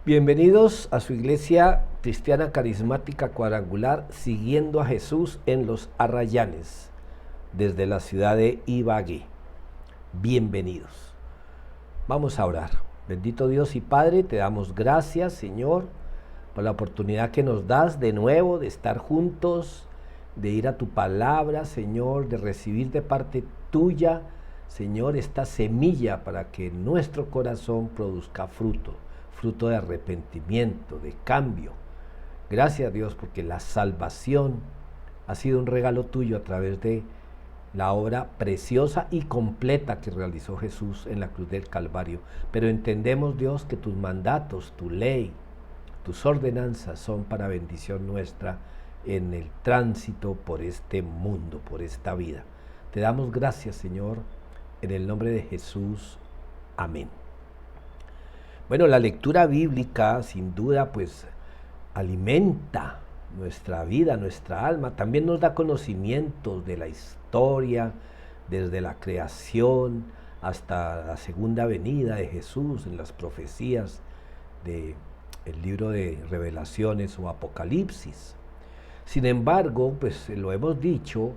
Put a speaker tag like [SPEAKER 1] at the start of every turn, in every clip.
[SPEAKER 1] Bienvenidos a su iglesia cristiana carismática cuadrangular, siguiendo a Jesús en los Arrayanes, desde la ciudad de Ibagué. Bienvenidos. Vamos a orar. Bendito Dios y Padre, te damos gracias, Señor, por la oportunidad que nos das de nuevo de estar juntos, de ir a tu palabra, Señor, de recibir de parte tuya, Señor, esta semilla para que nuestro corazón produzca fruto de arrepentimiento, de cambio. Gracias, Dios, porque la salvación ha sido un regalo tuyo a través de la obra preciosa y completa que realizó Jesús en la cruz del Calvario. Pero entendemos, Dios, que tus mandatos, tu ley, tus ordenanzas son para bendición nuestra en el tránsito por este mundo, por esta vida. Te damos gracias, Señor, en el nombre de Jesús. Amén. Bueno, la lectura bíblica sin duda pues alimenta nuestra vida, nuestra alma, también nos da conocimientos de la historia, desde la creación hasta la segunda venida de Jesús en las profecías del libro de Revelaciones o Apocalipsis. Sin embargo, pues lo hemos dicho,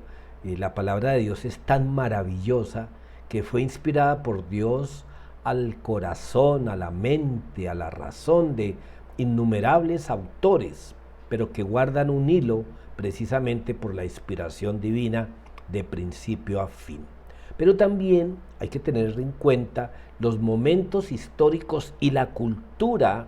[SPEAKER 1] la palabra de Dios es tan maravillosa que fue inspirada por Dios al corazón, a la mente, a la razón de innumerables autores, pero que guardan un hilo precisamente por la inspiración divina de principio a fin. Pero también hay que tener en cuenta los momentos históricos y la cultura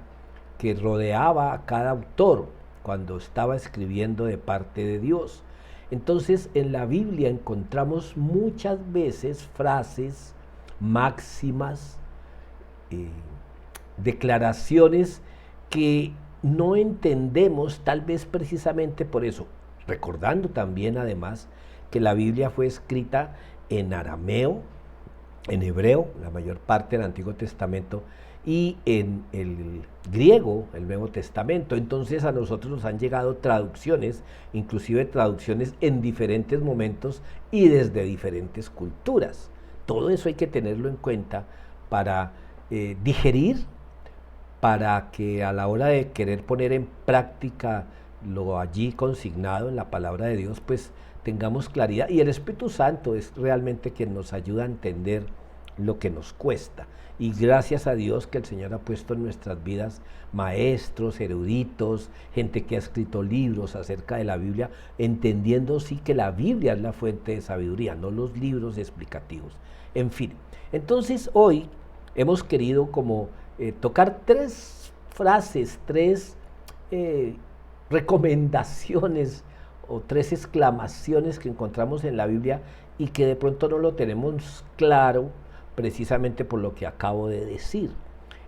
[SPEAKER 1] que rodeaba a cada autor cuando estaba escribiendo de parte de Dios. Entonces, en la Biblia encontramos muchas veces frases, máximas, declaraciones que no entendemos, tal vez precisamente por eso, recordando también además que la Biblia fue escrita en arameo, en hebreo, la mayor parte del Antiguo Testamento, y en el griego, el Nuevo Testamento. Entonces a nosotros nos han llegado traducciones, inclusive traducciones en diferentes momentos y desde diferentes culturas. Todo eso hay que tenerlo en cuenta para digerir, para que a la hora de querer poner en práctica lo allí consignado en la palabra de Dios, pues tengamos claridad. Y el Espíritu Santo es realmente quien nos ayuda a entender lo que nos cuesta. Y gracias a Dios que el Señor ha puesto en nuestras vidas maestros, eruditos, gente que ha escrito libros acerca de la Biblia, entendiendo sí que la Biblia es la fuente de sabiduría, no los libros explicativos. En fin, entonces hoy hemos querido como tocar tres frases, tres recomendaciones o tres exclamaciones que encontramos en la Biblia y que de pronto no lo tenemos claro precisamente por lo que acabo de decir.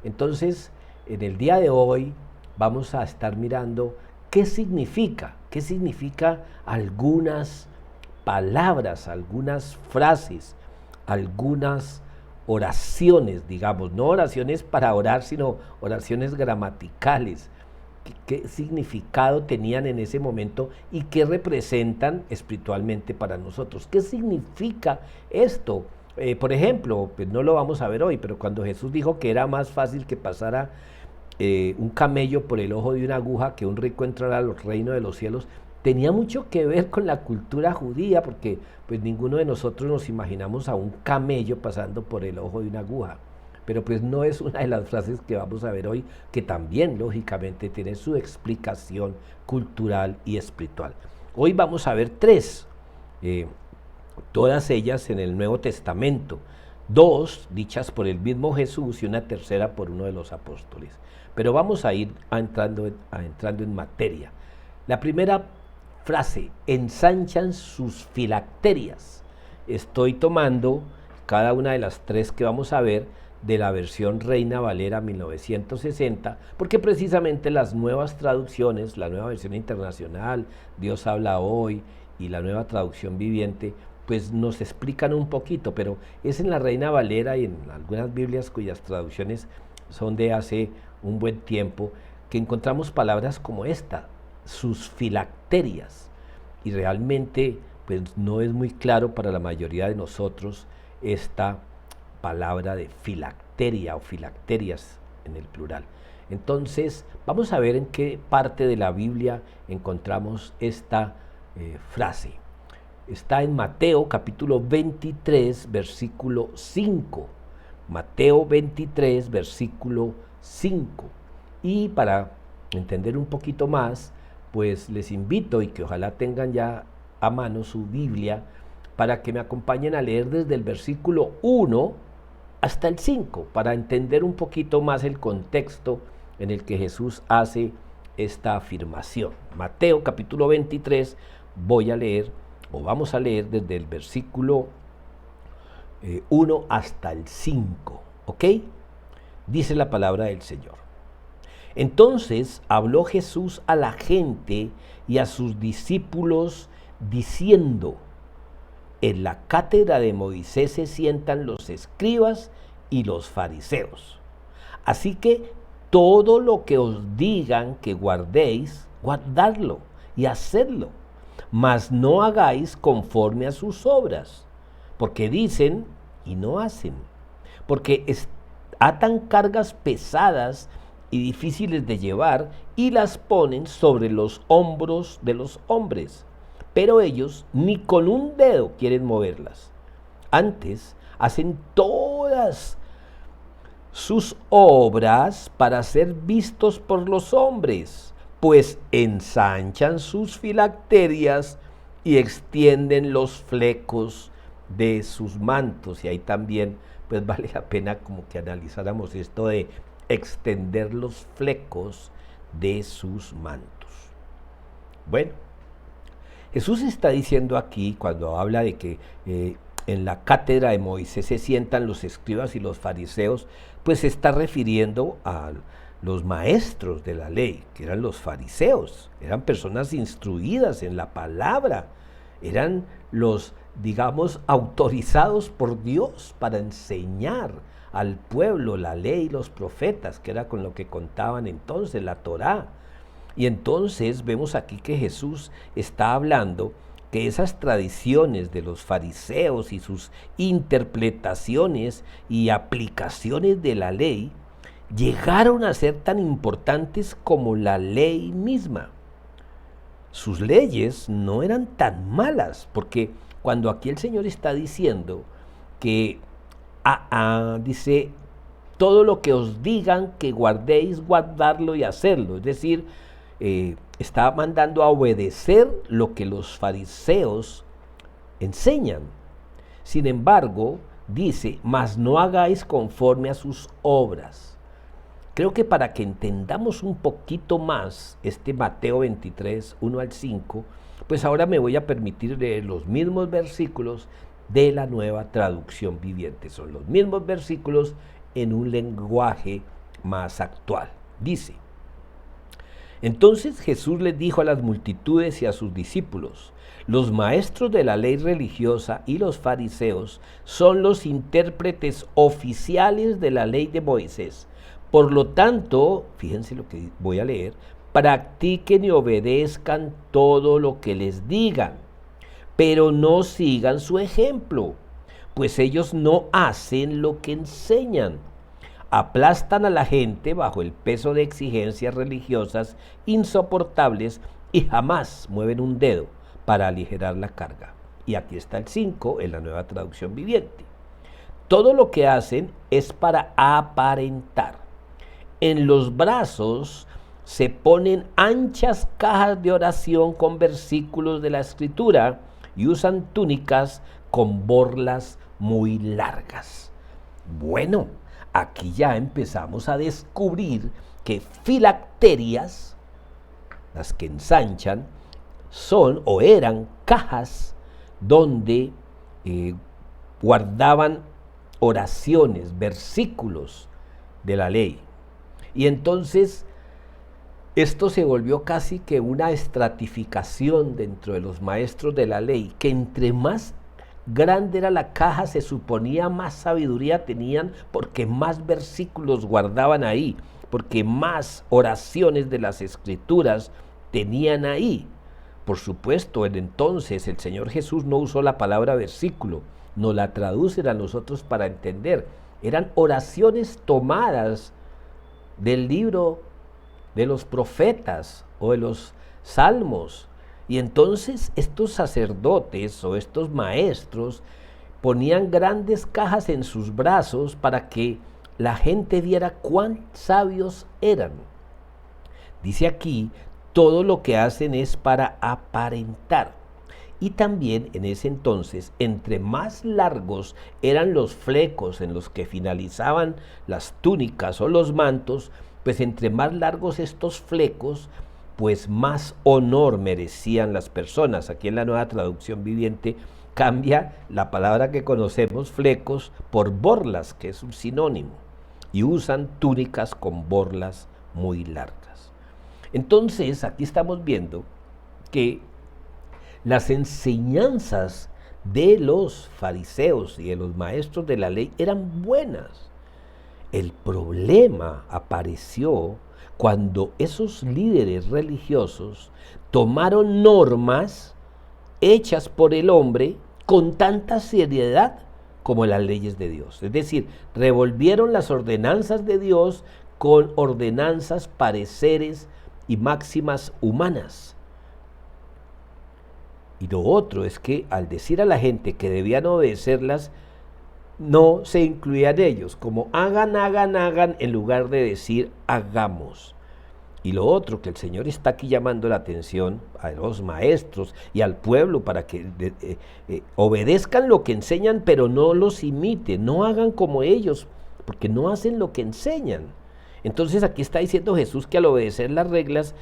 [SPEAKER 1] Entonces, en el día de hoy vamos a estar mirando qué significa algunas palabras, algunas frases, algunas oraciones, digamos, no oraciones para orar, sino oraciones gramaticales. ¿Qué significado tenían en ese momento y qué representan espiritualmente para nosotros? ¿Qué significa esto? Por ejemplo, pues no lo vamos a ver hoy, pero cuando Jesús dijo que era más fácil que pasara un camello por el ojo de una aguja que un rico entrara al reino de los cielos, tenía mucho que ver con la cultura judía, porque pues ninguno de nosotros nos imaginamos a un camello pasando por el ojo de una aguja. Pero pues no es una de las frases que vamos a ver hoy, que también lógicamente tiene su explicación cultural y espiritual. Hoy vamos a ver tres, todas ellas en el Nuevo Testamento, dos dichas por el mismo Jesús y una tercera por uno de los apóstoles. Pero vamos a ir entrando en materia. La primera frase: ensanchan sus filacterias. Estoy tomando cada una de las tres que vamos a ver de la versión Reina Valera 1960, porque precisamente las nuevas traducciones, la nueva versión internacional, Dios habla hoy, y la nueva traducción viviente, pues nos explican un poquito, pero es en la Reina Valera y en algunas Biblias cuyas traducciones son de hace un buen tiempo, que encontramos palabras como esta: sus filacterias. Y realmente pues no es muy claro para la mayoría de nosotros esta palabra de filacteria o filacterias. en el plural. Entonces, vamos a ver en qué parte de la Biblia encontramos esta frase. Está en Mateo capítulo 23, versículo 5. Mateo 23, versículo 5. Y para entender un poquito más, pues les invito y que ojalá tengan ya a mano su Biblia para que me acompañen a leer desde el versículo 1 hasta el 5, para entender un poquito más el contexto en el que Jesús hace esta afirmación. Mateo capítulo 23, vamos a leer desde el versículo 1 hasta el 5, ¿ok? Dice la palabra del Señor. Entonces habló Jesús a la gente y a sus discípulos diciendo: en la cátedra de Moisés se sientan los escribas y los fariseos. Así que todo lo que os digan que guardéis, guardadlo y hacedlo, mas no hagáis conforme a sus obras, porque dicen y no hacen, porque atan cargas pesadas y difíciles de llevar y las ponen sobre los hombros de los hombres, pero ellos ni con un dedo quieren moverlas. Antes hacen todas sus obras para ser vistos por los hombres, pues ensanchan sus filacterias y extienden los flecos de sus mantos. Y ahí también pues vale la pena como que analizáramos esto de extender los flecos de sus mantos. Bueno, Jesús está diciendo aquí, cuando habla de que en la cátedra de Moisés se sientan los escribas y los fariseos, pues se está refiriendo a los maestros de la ley, que eran los fariseos. Eran personas instruidas en la palabra, eran los, digamos, autorizados por Dios para enseñar al pueblo la ley y los profetas, que era con lo que contaban entonces la Torá. Y entonces vemos aquí que Jesús está hablando que esas tradiciones de los fariseos y sus interpretaciones y aplicaciones de la ley llegaron a ser tan importantes como la ley misma. Sus leyes no eran tan malas, porque cuando aquí el Señor está diciendo que dice, todo lo que os digan que guardéis, guardarlo y hacerlo, es decir, está mandando a obedecer lo que los fariseos enseñan. Sin embargo, dice, mas no hagáis conforme a sus obras. Creo que para que entendamos un poquito más este Mateo 23, 1 al 5, pues ahora me voy a permitir leer los mismos versículos de la Nueva Traducción Viviente. Son los mismos versículos en un lenguaje más actual. Dice: entonces Jesús les dijo a las multitudes y a sus discípulos: los maestros de la ley religiosa y los fariseos son los intérpretes oficiales de la ley de Moisés. Por lo tanto, fíjense lo que voy a leer, practiquen y obedezcan todo lo que les digan, pero no sigan su ejemplo, pues ellos no hacen lo que enseñan. Aplastan a la gente bajo el peso de exigencias religiosas insoportables y jamás mueven un dedo para aligerar la carga. Y aquí está el 5 en la Nueva Traducción Viviente. Todo lo que hacen es para aparentar. En los brazos se ponen anchas cajas de oración con versículos de la Escritura y usan túnicas con borlas muy largas. Bueno, aquí ya empezamos a descubrir que filacterias, las que ensanchan, son o eran cajas donde guardaban oraciones, versículos de la ley. Y entonces esto se volvió casi que una estratificación dentro de los maestros de la ley, que entre más grande era la caja, se suponía más sabiduría tenían, porque más versículos guardaban ahí, porque más oraciones de las Escrituras tenían ahí. Por supuesto, en entonces el Señor Jesús no usó la palabra versículo, nos la traducen a nosotros para entender. Eran oraciones tomadas del libro de los profetas o de los salmos. Y entonces estos sacerdotes o estos maestros ponían grandes cajas en sus brazos para que la gente viera cuán sabios eran. Dice aquí, todo lo que hacen es para aparentar. Y también en ese entonces, entre más largos eran los flecos en los que finalizaban las túnicas o los mantos, pues entre más largos estos flecos, pues más honor merecían las personas. Aquí en la Nueva Traducción Viviente cambia la palabra que conocemos, flecos, por borlas, que es un sinónimo, y usan túnicas con borlas muy largas. Entonces, aquí estamos viendo que las enseñanzas de los fariseos y de los maestros de la ley eran buenas. El problema apareció cuando esos líderes religiosos tomaron normas hechas por el hombre con tanta seriedad como las leyes de Dios. Es decir, revolvieron las ordenanzas de Dios con ordenanzas, pareceres y máximas humanas. Y lo otro es que al decir a la gente que debían obedecerlas, no se incluían ellos, como hagan, en lugar de decir hagamos. Y lo otro, que el Señor está aquí llamando la atención a los maestros y al pueblo para que obedezcan lo que enseñan, pero no los imiten, no hagan como ellos, porque no hacen lo que enseñan. Entonces aquí está diciendo Jesús que al obedecer las reglas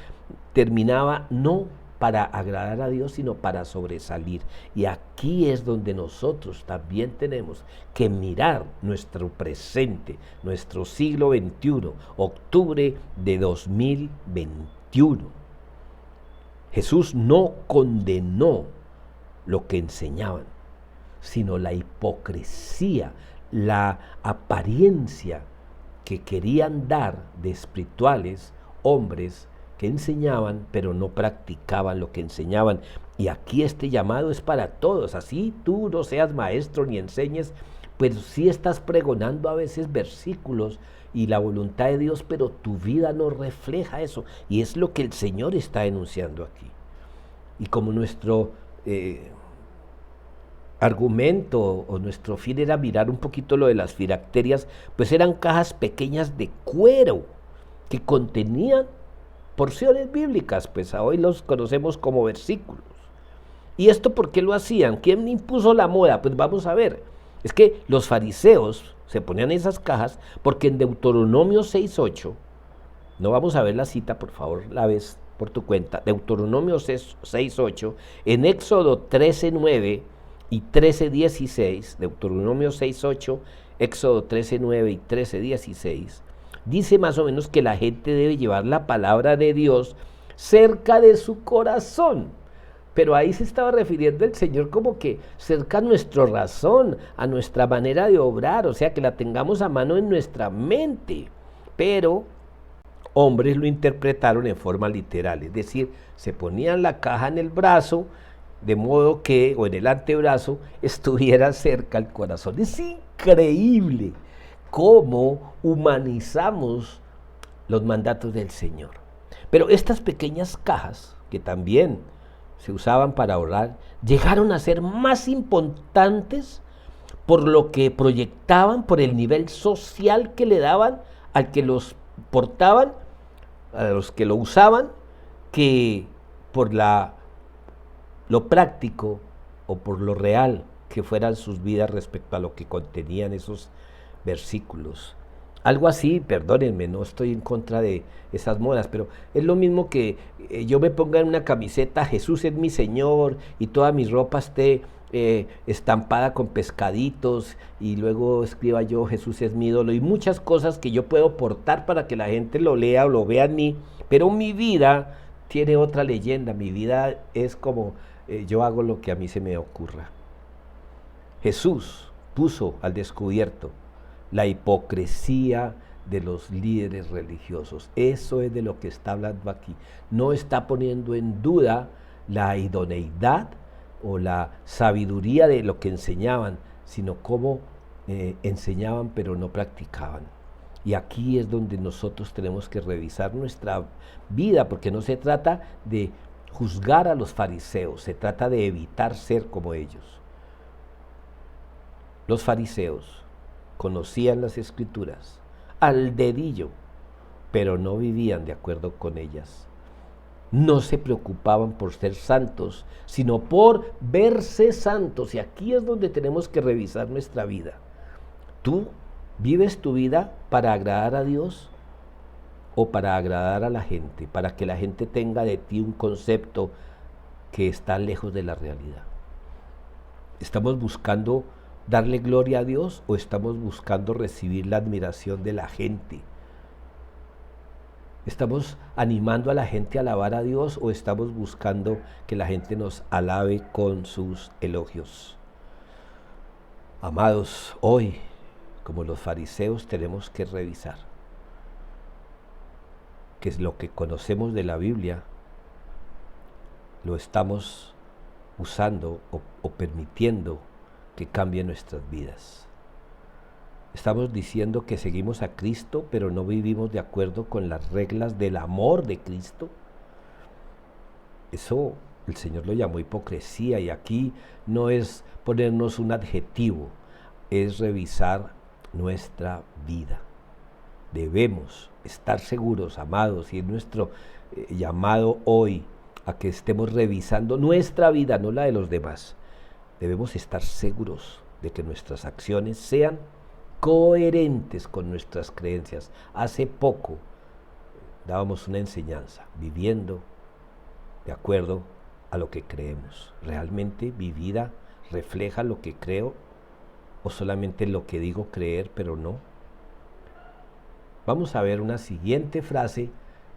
[SPEAKER 1] terminaba no para agradar a Dios, sino para sobresalir. Y aquí es donde nosotros también tenemos que mirar nuestro presente, nuestro siglo XXI, octubre de 2021. Jesús no condenó lo que enseñaban, sino la hipocresía, la apariencia que querían dar de espirituales hombres que enseñaban, pero no practicaban lo que enseñaban. Y aquí este llamado es para todos. Así tú no seas maestro ni enseñes, pues sí estás pregonando a veces versículos y la voluntad de Dios, pero tu vida no refleja eso. Y es lo que el Señor está enunciando aquí. Y como nuestro argumento o nuestro fin era mirar un poquito lo de las filacterias, pues eran cajas pequeñas de cuero que contenían porciones bíblicas, pues hoy los conocemos como versículos. ¿Y esto por qué lo hacían? ¿Quién impuso la moda? Pues vamos a ver. Es que los fariseos se ponían esas cajas porque en Deuteronomio 6:8, no vamos a ver la cita, por favor, la ves por tu cuenta, Deuteronomio 6:8, en Éxodo 13:9 y 13:16, Deuteronomio 6:8, Éxodo 13:9 y 13:16, dice más o menos que la gente debe llevar la palabra de Dios cerca de su corazón. Pero ahí se estaba refiriendo el Señor como que cerca a nuestra razón, a nuestra manera de obrar, o sea, que la tengamos a mano en nuestra mente. Pero hombres lo interpretaron en forma literal, es decir, se ponían la caja en el brazo, de modo que, o en el antebrazo, estuviera cerca al corazón. Es increíble cómo humanizamos los mandatos del Señor. Pero estas pequeñas cajas, que también se usaban para orar, llegaron a ser más importantes por lo que proyectaban, por el nivel social que le daban al que los portaban, a los que lo usaban, que por lo práctico o por lo real que fueran sus vidas respecto a lo que contenían esos versículos. Algo así, perdónenme, no estoy en contra de esas modas, pero es lo mismo que yo me ponga en una camiseta Jesús es mi Señor y toda mi ropa esté estampada con pescaditos y luego escriba yo Jesús es mi ídolo y muchas cosas que yo puedo portar para que la gente lo lea o lo vea en mí, pero mi vida tiene otra leyenda, mi vida es como yo hago lo que a mí se me ocurra. Jesús puso al descubierto la hipocresía de los líderes religiosos. Eso es de lo que está hablando aquí. No está poniendo en duda la idoneidad o la sabiduría de lo que enseñaban, sino cómo enseñaban pero no practicaban. Y aquí es donde nosotros tenemos que revisar nuestra vida, porque no se trata de juzgar a los fariseos, se trata de evitar ser como ellos. Los fariseos conocían las escrituras al dedillo, pero no vivían de acuerdo con ellas. No se preocupaban por ser santos, sino por verse santos. Y aquí es donde tenemos que revisar nuestra vida. ¿Tú vives tu vida para agradar a Dios o para agradar a la gente? Para que la gente tenga de ti un concepto que está lejos de la realidad. ¿Estamos buscando darle gloria a Dios o estamos buscando recibir la admiración de la gente? ¿Estamos animando a la gente a alabar a Dios o estamos buscando que la gente nos alabe con sus elogios? Amados, hoy, como los fariseos, tenemos que revisar que lo que conocemos de la Biblia lo estamos usando o permitiendo que cambie nuestras vidas. Estamos diciendo que seguimos a Cristo, pero no vivimos de acuerdo con las reglas del amor de Cristo. Eso el Señor lo llamó hipocresía, y aquí no es ponernos un adjetivo, es revisar nuestra vida. Debemos estar seguros, amados, y es nuestro llamado hoy a que estemos revisando nuestra vida, no la de los demás. Debemos estar seguros de que nuestras acciones sean coherentes con nuestras creencias. Hace poco dábamos una enseñanza, viviendo de acuerdo a lo que creemos. ¿Realmente mi vida refleja lo que creo o solamente lo que digo creer, pero no? Vamos a ver una siguiente frase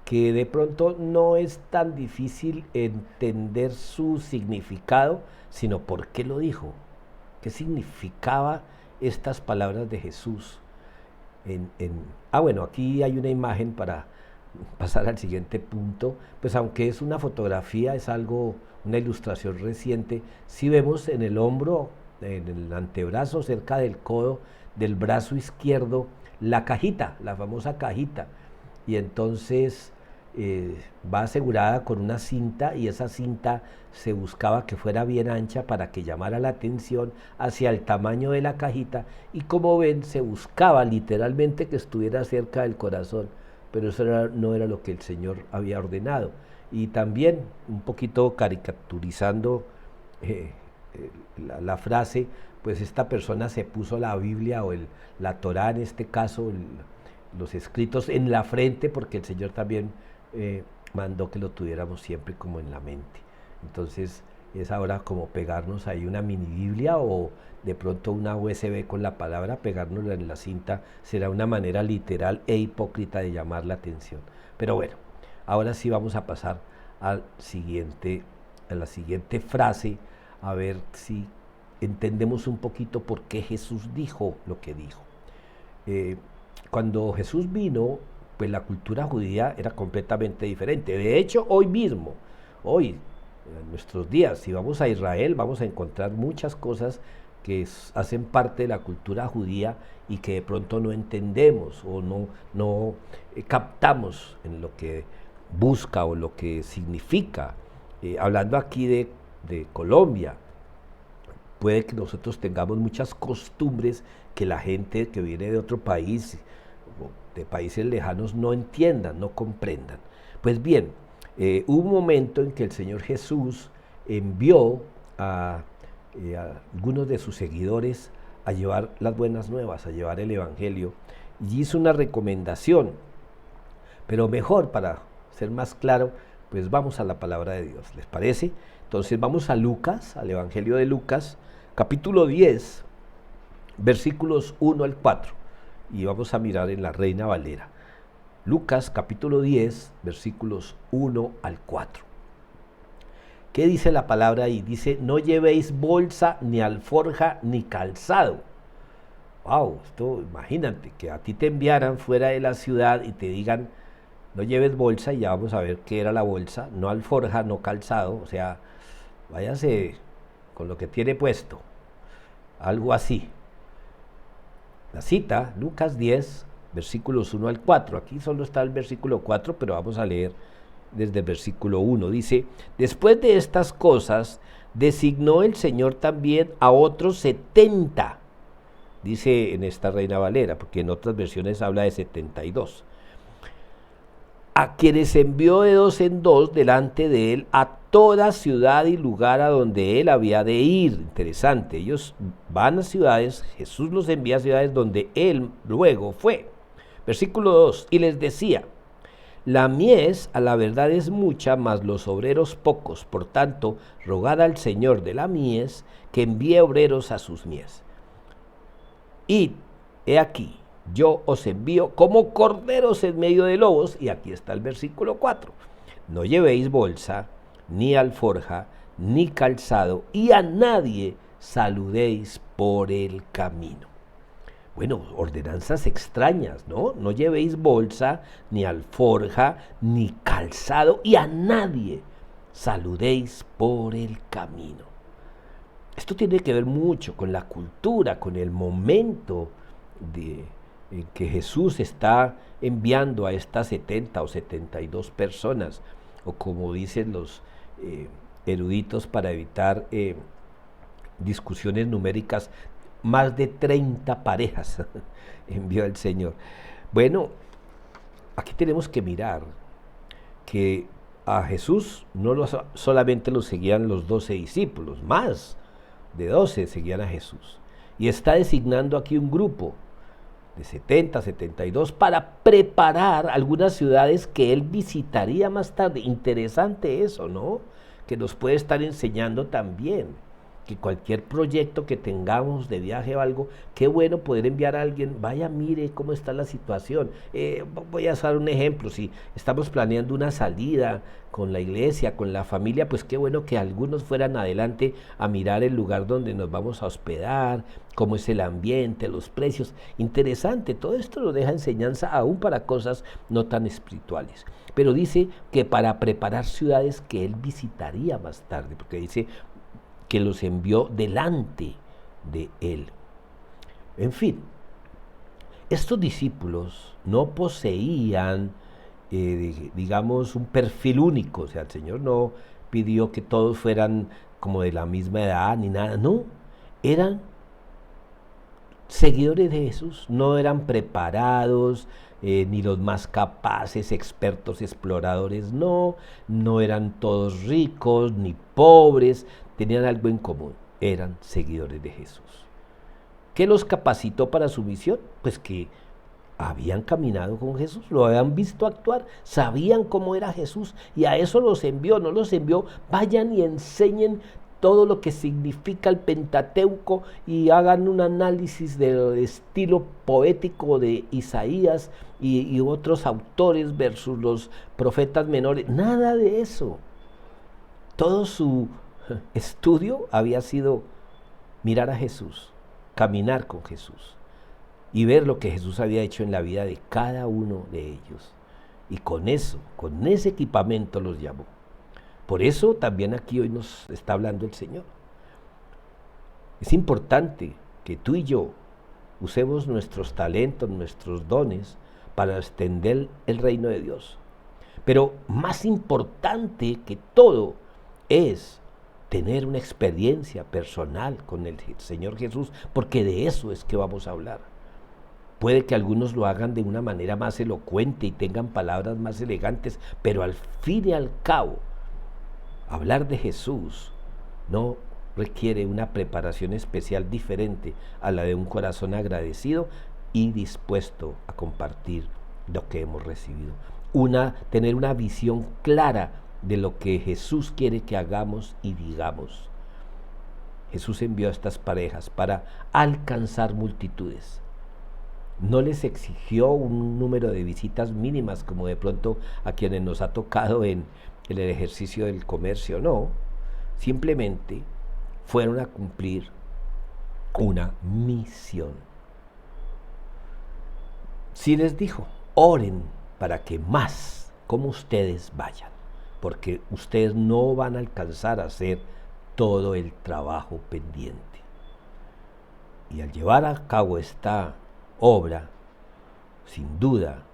[SPEAKER 1] que de pronto no es tan difícil entender su significado, sino por qué lo dijo. ¿Qué significaba estas palabras de Jesús? Bueno, aquí hay una imagen para pasar al siguiente punto. Pues aunque es una fotografía, es algo, una ilustración reciente, si vemos en el hombro, en el antebrazo, cerca del codo del brazo izquierdo, la cajita, la famosa cajita, y entonces va asegurada con una cinta, y esa cinta se buscaba que fuera bien ancha para que llamara la atención hacia el tamaño de la cajita, y como ven se buscaba literalmente que estuviera cerca del corazón, pero eso no era lo que el Señor había ordenado. Y también un poquito caricaturizando la frase, pues esta persona se puso la Biblia o la Torá, en este caso los escritos, en la frente, porque el Señor también mandó que lo tuviéramos siempre como en la mente. Entonces es ahora como pegarnos ahí una mini Biblia o de pronto una USB con la palabra, pegárnosla en la cinta, será una manera literal e hipócrita de llamar la atención. Pero bueno, ahora sí vamos a pasar a la siguiente frase, a ver si entendemos un poquito por qué Jesús dijo lo que dijo. Cuando Jesús vino, pues la cultura judía era completamente diferente. De hecho, hoy mismo, hoy, en nuestros días, si vamos a Israel, vamos a encontrar muchas cosas que hacen parte de la cultura judía y que de pronto no entendemos o no captamos en lo que busca o lo que significa. Hablando aquí de Colombia, puede que nosotros tengamos muchas costumbres que la gente que viene de otro país, de países lejanos, no entiendan, no comprendan. Pues bien, hubo un momento en que el Señor Jesús envió a algunos de sus seguidores a llevar las buenas nuevas, a llevar el Evangelio, y hizo una recomendación. Pero mejor, para ser más claro, pues vamos a la palabra de Dios, ¿les parece? Entonces vamos a Lucas, al Evangelio de Lucas, capítulo 10, versículos 1 al 4, y vamos a mirar en la Reina Valera. Lucas capítulo 10, versículos 1 al 4. ¿Qué dice la palabra ahí? Dice: no llevéis bolsa, ni alforja, ni calzado. Wow, esto, imagínate que a ti te enviaran fuera de la ciudad y te digan: no lleves bolsa, y ya vamos a ver qué era la bolsa, no alforja, no calzado, o sea, váyase con lo que tiene puesto, algo así. La cita, Lucas 10, versículos 1 al 4. Aquí solo está el versículo 4, pero vamos a leer desde el versículo 1. Dice: después de estas cosas, designó el Señor también a otros 70. Dice en esta Reina Valera, porque en otras versiones habla de 72. A quienes envió de dos en dos delante de él a toda ciudad y lugar a donde él había de ir. Interesante, ellos van a ciudades, Jesús los envía a ciudades donde él luego fue. Versículo 2, y les decía: la mies a la verdad es mucha, mas los obreros pocos. Por tanto, rogad al Señor de la mies que envíe obreros a sus mies. Y he aquí, yo os envío como corderos en medio de lobos. Y aquí está el versículo 4. No llevéis bolsa, ni alforja, ni calzado, y a nadie saludéis por el camino. Bueno, ordenanzas extrañas, ¿no? No llevéis bolsa, ni alforja, ni calzado, y a nadie saludéis por el camino. Esto tiene que ver mucho con la cultura, con el momento en que Jesús está enviando a estas 70 o 72 personas, o como dicen los eruditos para evitar discusiones numéricas, más de 30 parejas envió el Señor. Bueno, aquí tenemos que mirar que a Jesús no solamente lo seguían los 12 discípulos, más de 12 seguían a Jesús. Y está designando aquí un grupo de 70, 72 para preparar algunas ciudades que él visitaría más tarde. Interesante eso, ¿no? Que nos puede estar enseñando también que cualquier proyecto que tengamos de viaje o algo, qué bueno poder enviar a alguien, vaya, mire cómo está la situación. Voy a hacer un ejemplo: si estamos planeando una salida con la iglesia, con la familia, pues qué bueno que algunos fueran adelante a mirar el lugar donde nos vamos a hospedar, cómo es el ambiente, los precios. Interesante, todo esto nos deja enseñanza aún para cosas no tan espirituales. Pero dice que para preparar ciudades que él visitaría más tarde, porque dice que los envió delante de él. En fin, estos discípulos no poseían, digamos, un perfil único. O sea, el Señor no pidió que todos fueran como de la misma edad ni nada, no. Eran seguidores de Jesús, no eran preparados, ni los más capaces, expertos, exploradores, no eran todos ricos ni pobres, tenían algo en común: eran seguidores de Jesús. ¿Qué los capacitó para su misión? Pues que habían caminado con Jesús, lo habían visto actuar, sabían cómo era Jesús, y a eso los envió. No los envió: vayan y enseñen todo lo que significa el Pentateuco y hagan un análisis del estilo poético de Isaías y otros autores versus los profetas menores. Nada de eso. Todo su estudio había sido mirar a Jesús, caminar con Jesús y ver lo que Jesús había hecho en la vida de cada uno de ellos. Y con eso, con ese equipamiento los llamó. Por eso también aquí hoy nos está hablando el Señor. Es importante que tú y yo usemos nuestros talentos, nuestros dones para extender el reino de Dios. Pero más importante que todo es tener una experiencia personal con el Señor Jesús, porque de eso es que vamos a hablar. Puede que algunos lo hagan de una manera más elocuente y tengan palabras más elegantes, pero al fin y al cabo, hablar de Jesús no requiere una preparación especial diferente a la de un corazón agradecido y dispuesto a compartir lo que hemos recibido. Tener una visión clara de lo que Jesús quiere que hagamos y digamos. Jesús envió a estas parejas para alcanzar multitudes. No les exigió un número de visitas mínimas como de pronto a quienes nos ha tocado en el ejercicio del comercio, no. Simplemente fueron a cumplir una misión. Sí les dijo: oren para que más como ustedes vayan, porque ustedes no van a alcanzar a hacer todo el trabajo pendiente. Y al llevar a cabo esta obra, sin duda,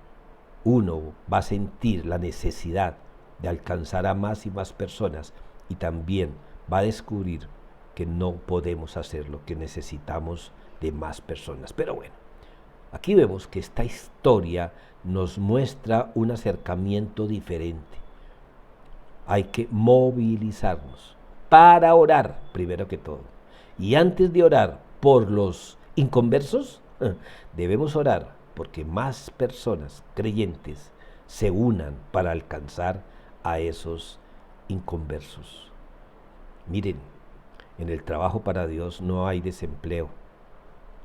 [SPEAKER 1] uno va a sentir la necesidad de alcanzar a más y más personas y también va a descubrir que no podemos hacerlo, que necesitamos de más personas. Pero bueno, aquí vemos que esta historia nos muestra un acercamiento diferente. Hay que movilizarnos para orar, primero que todo. Y antes de orar por los inconversos, debemos orar porque más personas creyentes se unan para alcanzar a esos inconversos. Miren, en el trabajo para Dios no hay desempleo.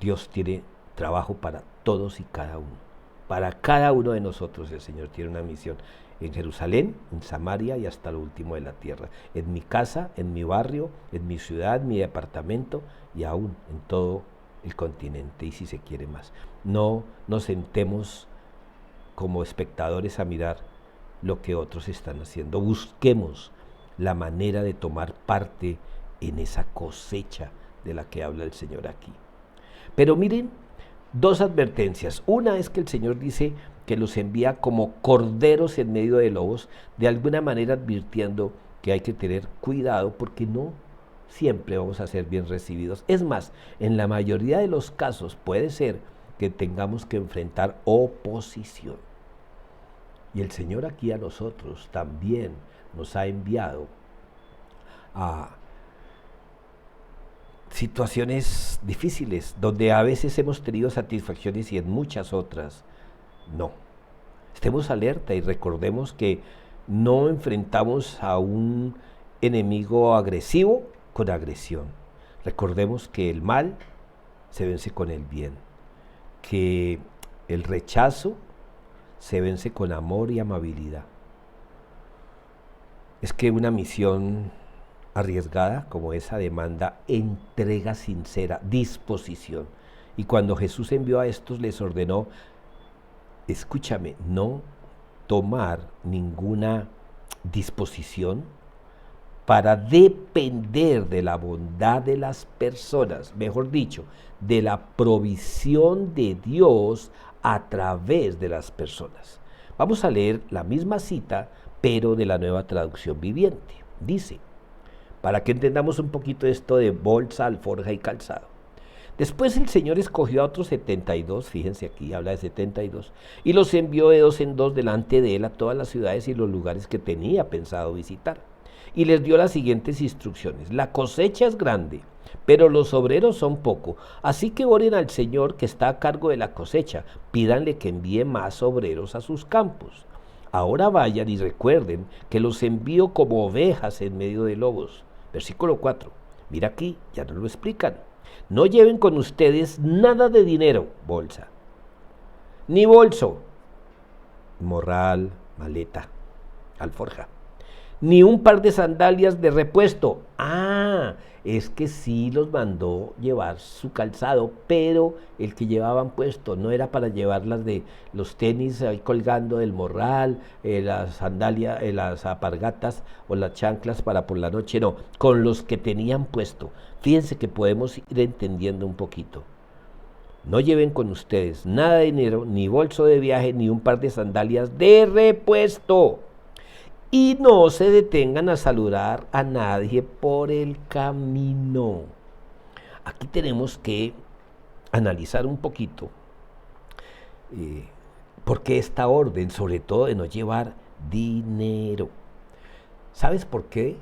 [SPEAKER 1] Dios tiene trabajo para todos y cada uno. Para cada uno de nosotros el Señor tiene una misión. En Jerusalén, en Samaria y hasta lo último de la tierra. En mi casa, en mi barrio, en mi ciudad, en mi departamento y aún en todo el continente y si se quiere más. No nos sentemos como espectadores a mirar lo que otros están haciendo. Busquemos la manera de tomar parte en esa cosecha de la que habla el Señor aquí. Pero miren, dos advertencias. Una es que el Señor dice que los envía como corderos en medio de lobos, de alguna manera advirtiendo que hay que tener cuidado porque no siempre vamos a ser bien recibidos. Es más, en la mayoría de los casos puede ser que tengamos que enfrentar oposición. Y el Señor aquí a nosotros también nos ha enviado a situaciones difíciles, donde a veces hemos tenido satisfacciones y en muchas otras no. Estemos alerta y recordemos que no enfrentamos a un enemigo agresivo con agresión. Recordemos que el mal se vence con el bien, que el rechazo se vence con amor y amabilidad. Es que una misión arriesgada como esa demanda entrega sincera, disposición. Y cuando Jesús envió a estos les ordenó, escúchame, no tomar ninguna disposición para depender de la bondad de las personas, mejor dicho, de la provisión de Dios a través de las personas. Vamos a leer la misma cita, pero de la Nueva Traducción Viviente. Dice, para que entendamos un poquito esto de bolsa, alforja y calzado. Después el Señor escogió a otros 72, fíjense aquí, habla de 72, y los envió de dos en dos delante de él a todas las ciudades y los lugares que tenía pensado visitar. Y les dio las siguientes instrucciones: la cosecha es grande, pero los obreros son pocos, así que oren al Señor que está a cargo de la cosecha, pídanle que envíe más obreros a sus campos. Ahora vayan y recuerden que los envío como ovejas en medio de lobos. Versículo 4, mira aquí, ya nos lo explican. No lleven con ustedes nada de dinero, bolsa, ni bolso, morral, maleta, alforja, ni un par de sandalias de repuesto. Es que sí los mandó llevar su calzado, pero el que llevaban puesto no era para llevarlas de los tenis ahí colgando del morral, las sandalias, las alpargatas o las chanclas para por la noche, no, con los que tenían puesto. Fíjense que podemos ir entendiendo un poquito. No lleven con ustedes nada de dinero, ni bolso de viaje, ni un par de sandalias de repuesto. Y no se detengan a saludar a nadie por el camino. Aquí tenemos que analizar un poquito por qué esta orden, sobre todo de no llevar dinero. ¿Sabes por qué?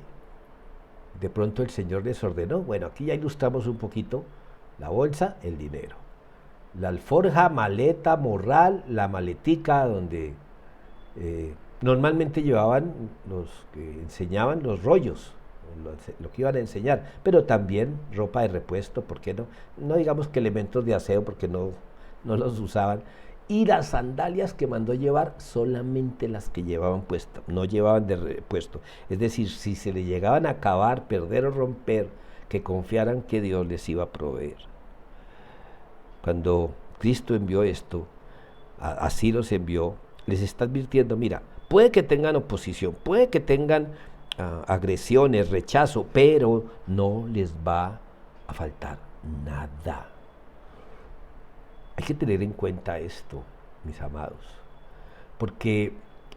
[SPEAKER 1] De pronto el Señor les ordenó. Bueno, aquí ya ilustramos un poquito la bolsa, el dinero. La alforja, maleta, morral, la maletica donde normalmente llevaban los que enseñaban los rollos, lo que iban a enseñar, pero también ropa de repuesto, ¿por qué no? No digamos que elementos de aseo, porque no los usaban. Y las sandalias que mandó llevar, solamente las que llevaban puestas, no llevaban de repuesto. Es decir, si se le llegaban a acabar, perder o romper, que confiaran que Dios les iba a proveer. Cuando Cristo envió esto, así los envió, les está advirtiendo, mira, puede que tengan oposición, puede que tengan agresiones, rechazo, pero no les va a faltar nada. Hay que tener en cuenta esto. mis amados. Porque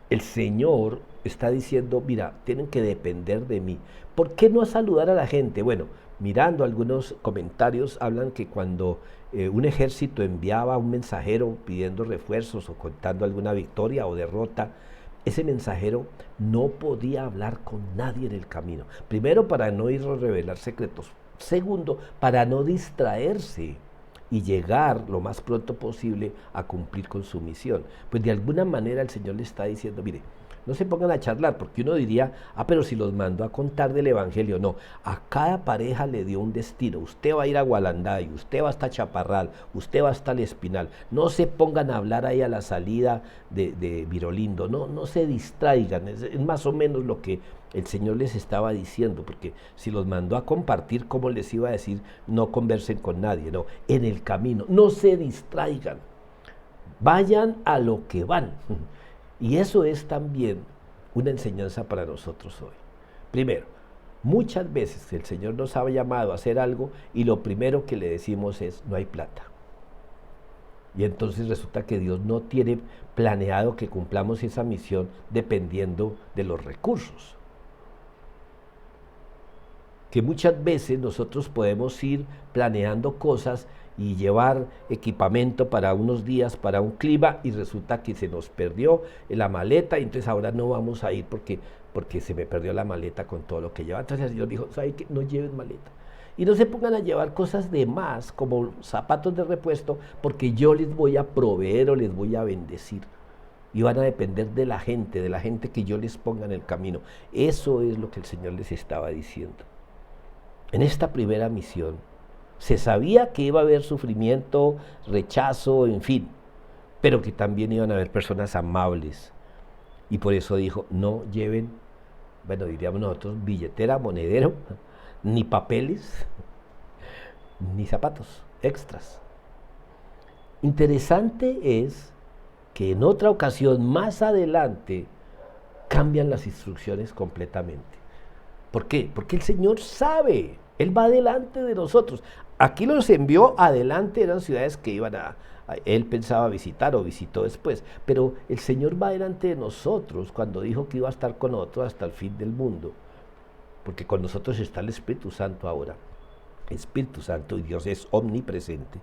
[SPEAKER 1] el Señor está diciendo, mira, tienen que depender de mí. ¿Por qué no saludar a la gente? Bueno, mirando algunos comentarios, hablan que cuando un ejército enviaba a un mensajero pidiendo refuerzos o contando alguna victoria o derrota, ese mensajero no podía hablar con nadie en el camino. Primero, para no ir a revelar secretos. Segundo, para no distraerse y llegar lo más pronto posible a cumplir con su misión. Pues de alguna manera el Señor le está diciendo, mire, no se pongan a charlar, porque uno diría, pero si los mandó a contar del Evangelio. No, a cada pareja le dio un destino. Usted va a ir a Gualanday, usted va hasta Chaparral, usted va hasta el Espinal. No se pongan a hablar ahí a la salida de Virolindo, no se distraigan. Es más o menos lo que el Señor les estaba diciendo, porque si los mandó a compartir, ¿cómo les iba a decir? No conversen con nadie, no, en el camino, no se distraigan, vayan a lo que van. Y eso es también una enseñanza para nosotros hoy. Primero, muchas veces el Señor nos ha llamado a hacer algo y lo primero que le decimos es, no hay plata. Y entonces resulta que Dios no tiene planeado que cumplamos esa misión dependiendo de los recursos. Que muchas veces nosotros podemos ir planeando cosas y llevar equipamiento para unos días, para un clima, y resulta que se nos perdió la maleta, y entonces ahora no vamos a ir porque se me perdió la maleta con todo lo que lleva. Entonces el Señor dijo, ¿sabe qué? No lleven maleta. Y no se pongan a llevar cosas de más, como zapatos de repuesto, porque yo les voy a proveer o les voy a bendecir. Y van a depender de la gente que yo les ponga en el camino. Eso es lo que el Señor les estaba diciendo. En esta primera misión, se sabía que iba a haber sufrimiento, rechazo, en fin, pero que también iban a haber personas amables. Y por eso dijo, no lleven, bueno, diríamos nosotros, billetera, monedero, ni papeles, ni zapatos extras. Interesante es que en otra ocasión, más adelante, cambian las instrucciones completamente. ¿Por qué? Porque el Señor sabe, Él va adelante de nosotros. Aquí los envió adelante, eran ciudades que él pensaba visitar o visitó después, pero el Señor va adelante de nosotros cuando dijo que iba a estar con nosotros hasta el fin del mundo, porque con nosotros está el Espíritu Santo ahora, Espíritu Santo, y Dios es omnipresente.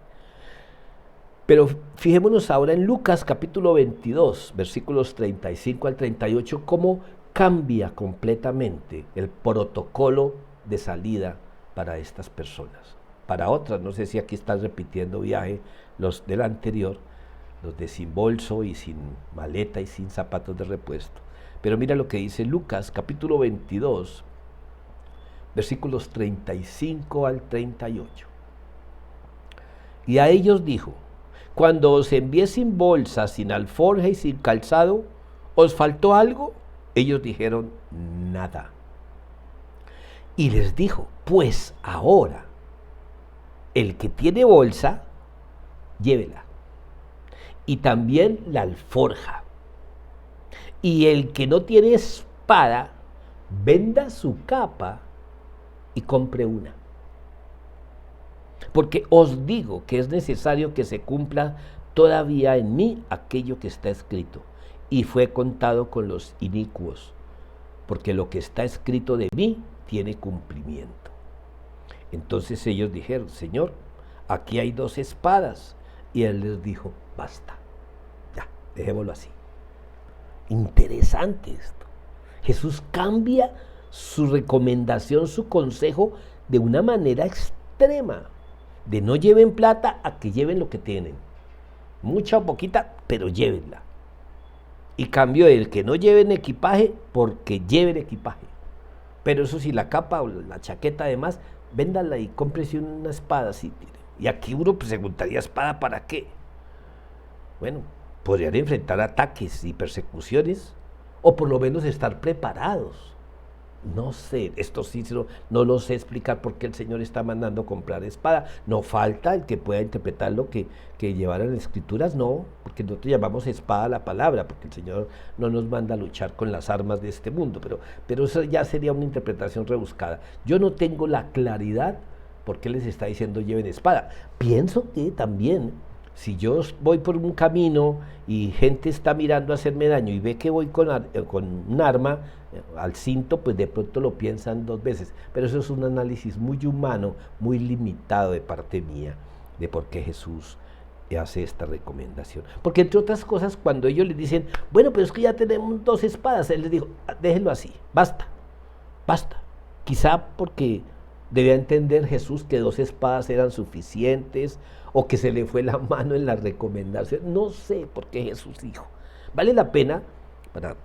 [SPEAKER 1] Pero fijémonos ahora en Lucas capítulo 22, versículos 35 al 38, cómo cambia completamente el protocolo de salida para estas personas. Para otras, no sé si aquí están repitiendo viaje, los del anterior, los de sin bolso y sin maleta y sin zapatos de repuesto. Pero mira lo que dice Lucas capítulo 22, versículos 35 al 38. Y a ellos dijo, cuando os envié sin bolsa, sin alforja y sin calzado, ¿os faltó algo? Ellos dijeron, nada. Y les dijo, pues ahora, el que tiene bolsa, llévela. Y también la alforja. Y el que no tiene espada, venda su capa y compre una. Porque os digo que es necesario que se cumpla todavía en mí aquello que está escrito. Y fue contado con los inicuos, porque lo que está escrito de mí tiene cumplimiento. Entonces ellos dijeron, Señor, aquí hay 2 espadas. Y él les dijo, basta, ya, dejémoslo así. Interesante esto. Jesús cambia su recomendación, su consejo, de una manera extrema. De no lleven plata a que lleven lo que tienen. Mucha o poquita, pero llévenla. Y cambió el que no lleven equipaje porque lleven equipaje. Pero eso sí, la capa o la chaqueta además, véndala y cómprese una espada. Sí, y aquí uno pues, se preguntaría, ¿espada para qué? Bueno, podrían enfrentar ataques y persecuciones, o por lo menos estar preparados. No sé, esto sí no lo sé explicar por qué el Señor está mandando comprar espada. No falta el que pueda interpretar lo que llevaran las escrituras, no, porque nosotros llamamos espada la palabra, porque el Señor no nos manda a luchar con las armas de este mundo, pero eso ya sería una interpretación rebuscada. Yo no tengo la claridad por qué les está diciendo lleven espada. Pienso que también Si yo voy por un camino y gente está mirando a hacerme daño y ve que voy con un arma al cinto, pues de pronto lo piensan dos veces. Pero eso es un análisis muy humano, muy limitado de parte mía, de por qué Jesús hace esta recomendación. Porque entre otras cosas, cuando ellos le dicen, bueno, pero es que ya tenemos 2 espadas, él les dijo, déjenlo así, basta, basta. Quizá porque debía entender Jesús que 2 espadas eran suficientes, o que se le fue la mano en la recomendación. No sé por qué Jesús dijo. Vale la pena, para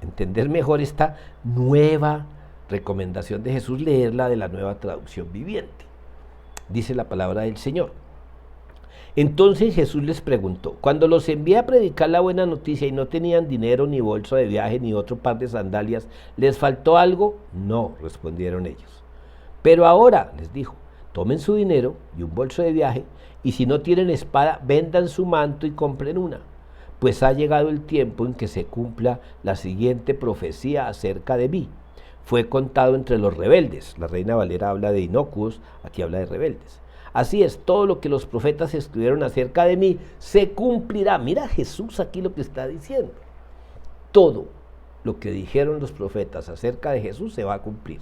[SPEAKER 1] entender mejor esta nueva recomendación de Jesús, leerla de la Nueva Traducción Viviente. Dice la palabra del Señor. Entonces Jesús les preguntó, cuando los envié a predicar la buena noticia y no tenían dinero, ni bolso de viaje, ni otro par de sandalias, ¿les faltó algo? No, respondieron ellos. Pero ahora, les dijo, tomen su dinero y un bolso de viaje, y si no tienen espada, vendan su manto y compren una. Pues ha llegado el tiempo en que se cumpla la siguiente profecía acerca de mí. Fue contado entre los rebeldes. La Reina Valera habla de inocuos, aquí habla de rebeldes. Así es, todo lo que los profetas escribieron acerca de mí se cumplirá. Mira Jesús aquí lo que está diciendo. Todo lo que dijeron los profetas acerca de Jesús se va a cumplir.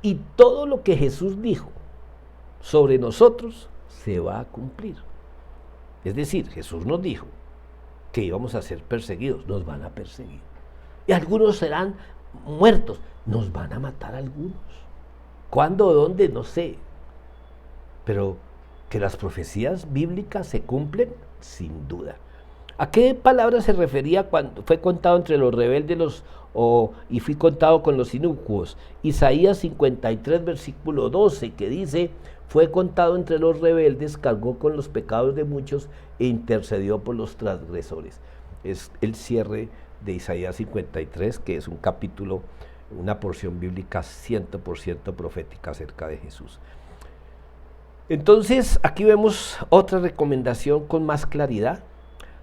[SPEAKER 1] Y todo lo que Jesús dijo sobre nosotros se va a cumplir. Es decir, Jesús nos dijo que íbamos a ser perseguidos, nos van a perseguir. Y algunos serán muertos, nos van a matar algunos. ¿Cuándo, dónde? No sé. Pero que las profecías bíblicas se cumplen, sin duda. ¿A qué palabra se refería cuando fue contado entre los rebeldes y fui contado con los inocuos? Isaías 53, versículo 12, que dice, fue contado entre los rebeldes, cargó con los pecados de muchos e intercedió por los transgresores. Es el cierre de Isaías 53, que es un capítulo, una porción bíblica 100% profética acerca de Jesús. Entonces, aquí vemos otra recomendación con más claridad.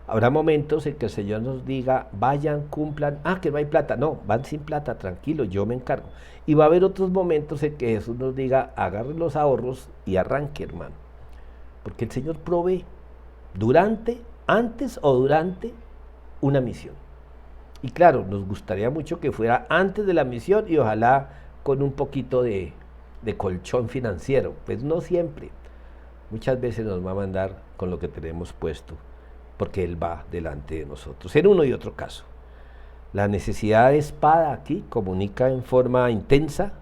[SPEAKER 1] Habrá momentos en que el Señor nos diga, vayan, cumplan, que no hay plata. No, van sin plata, tranquilo, yo me encargo. Y va a haber otros momentos en que Jesús nos diga, agarre los ahorros y arranque, hermano. Porque el Señor provee antes o durante una misión. Y claro, nos gustaría mucho que fuera antes de la misión y ojalá con un poquito de colchón financiero. Pues no siempre. Muchas veces nos va a mandar con lo que tenemos puesto, porque Él va delante de nosotros, en uno y otro caso. La necesidad de espada aquí comunica en forma intensa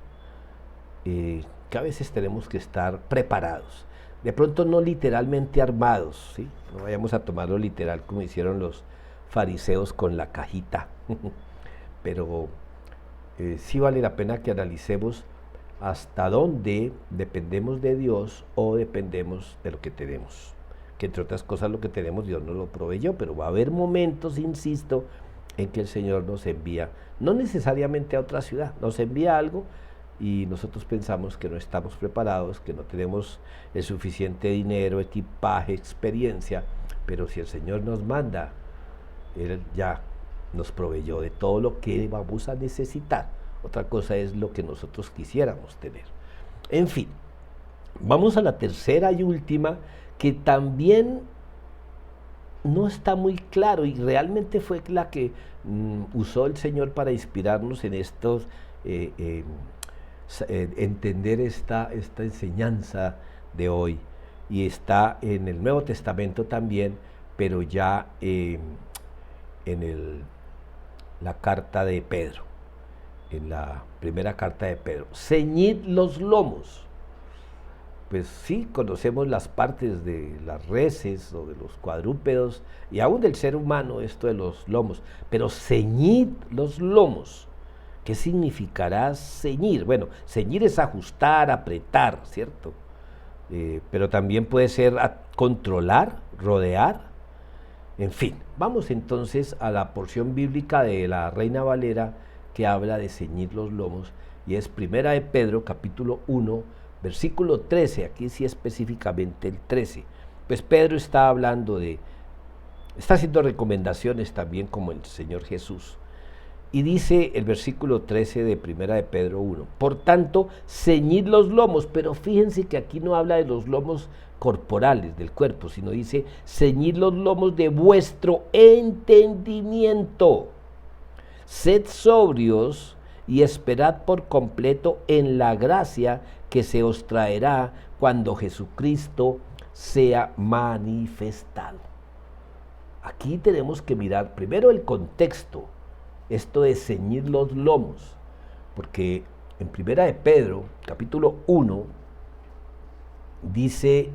[SPEAKER 1] que a veces tenemos que estar preparados. De pronto no literalmente armados, ¿sí? No vayamos a tomarlo literal como hicieron los fariseos con la cajita. Pero sí vale la pena que analicemos hasta dónde dependemos de Dios o dependemos de lo que tenemos. Que entre otras cosas lo que tenemos Dios nos lo proveyó, pero va a haber momentos, insisto, en que el Señor nos envía, no necesariamente a otra ciudad, nos envía algo y nosotros pensamos que no estamos preparados, que no tenemos el suficiente dinero, equipaje, experiencia, pero si el Señor nos manda, Él ya nos proveyó de todo lo que vamos a necesitar. Otra cosa es lo que nosotros quisiéramos tener. En fin, vamos a la tercera y última, que también no está muy claro y realmente fue la que usó el Señor para inspirarnos en estos, entender esta enseñanza de hoy. Y está en el Nuevo Testamento también, pero ya en la carta de Pedro, en la primera carta de Pedro. Ceñid los lomos. Pues sí, conocemos las partes de las reses o de los cuadrúpedos y aún del ser humano, esto de los lomos, pero ceñid los lomos. ¿Qué significará ceñir? Bueno, ceñir es ajustar, apretar, ¿cierto? Pero también puede ser controlar, rodear, en fin. Vamos entonces a la porción bíblica de la Reina Valera que habla de ceñir los lomos y es primera de Pedro, capítulo 1, versículo 13, aquí sí específicamente el 13, pues Pedro está haciendo recomendaciones también como el Señor Jesús, Y dice el versículo 13 de Primera de Pedro 1, por tanto, ceñid los lomos, pero fíjense que aquí no habla de los lomos corporales del cuerpo, sino dice, ceñid los lomos de vuestro entendimiento. Sed sobrios y esperad por completo en la gracia que se os traerá cuando Jesucristo sea manifestado. Aquí tenemos que mirar primero el contexto, esto de ceñir los lomos, porque en Primera de Pedro, capítulo 1, dice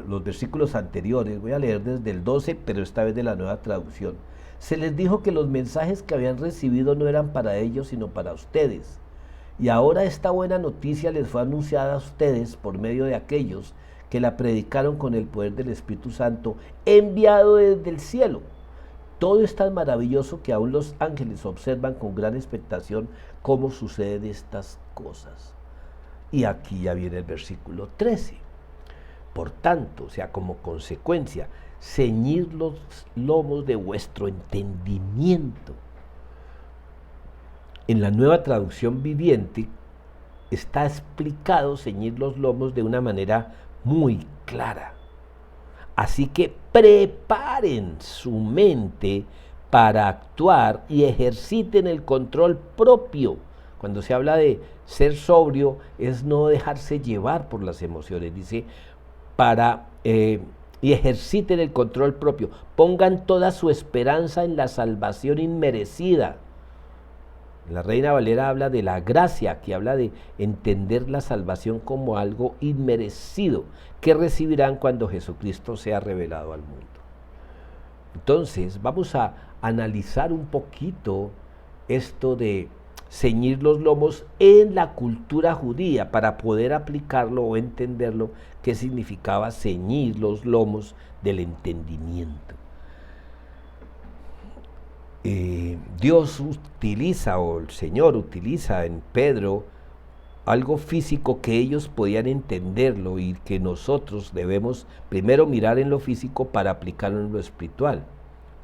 [SPEAKER 1] los versículos anteriores, voy a leer desde el 12, pero esta vez de la Nueva Traducción. Se les dijo que los mensajes que habían recibido no eran para ellos, sino para ustedes. Y ahora esta buena noticia les fue anunciada a ustedes por medio de aquellos que la predicaron con el poder del Espíritu Santo, enviado desde el cielo. Todo es tan maravilloso que aún los ángeles observan con gran expectación cómo suceden estas cosas. Y aquí ya viene el versículo 13. Por tanto, o sea, como consecuencia, ceñid los lomos de vuestro entendimiento. En la Nueva Traducción Viviente está explicado ceñir los lomos de una manera muy clara. Así que preparen su mente para actuar y ejerciten el control propio. Cuando se habla de ser sobrio, es no dejarse llevar por las emociones. Dice, y ejerciten el control propio. Pongan toda su esperanza en la salvación inmerecida. La Reina Valera habla de la gracia, que habla de entender la salvación como algo inmerecido, que recibirán cuando Jesucristo sea revelado al mundo. Entonces, vamos a analizar un poquito esto de ceñir los lomos en la cultura judía para poder aplicarlo o entenderlo, qué significaba ceñir los lomos del entendimiento. Dios utiliza, o el Señor utiliza en Pedro algo físico que ellos podían entenderlo y que nosotros debemos primero mirar en lo físico para aplicarlo en lo espiritual,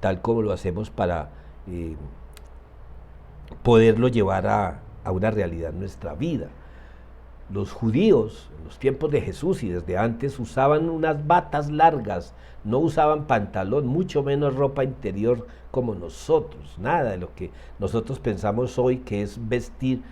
[SPEAKER 1] tal como lo hacemos para poderlo llevar a una realidad en nuestra vida. Los judíos en los tiempos de Jesús y desde antes usaban unas batas largas, no usaban pantalón, mucho menos ropa interior como nosotros, nada de lo que nosotros pensamos hoy que es vestir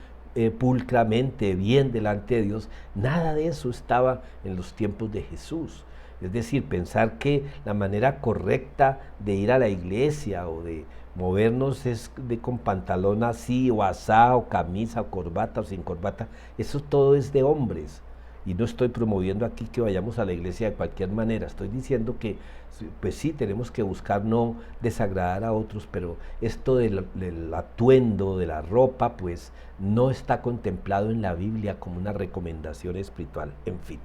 [SPEAKER 1] pulcramente, bien delante de Dios, nada de eso estaba en los tiempos de Jesús. Es decir, pensar que la manera correcta de ir a la iglesia o de movernos es con pantalón así o asá o camisa o corbata o sin corbata, eso todo es de hombres. Y no estoy promoviendo aquí que vayamos a la iglesia de cualquier manera, estoy diciendo que pues sí, tenemos que buscar no desagradar a otros, pero esto del atuendo, de la ropa, pues no está contemplado en la Biblia como una recomendación espiritual. En fin,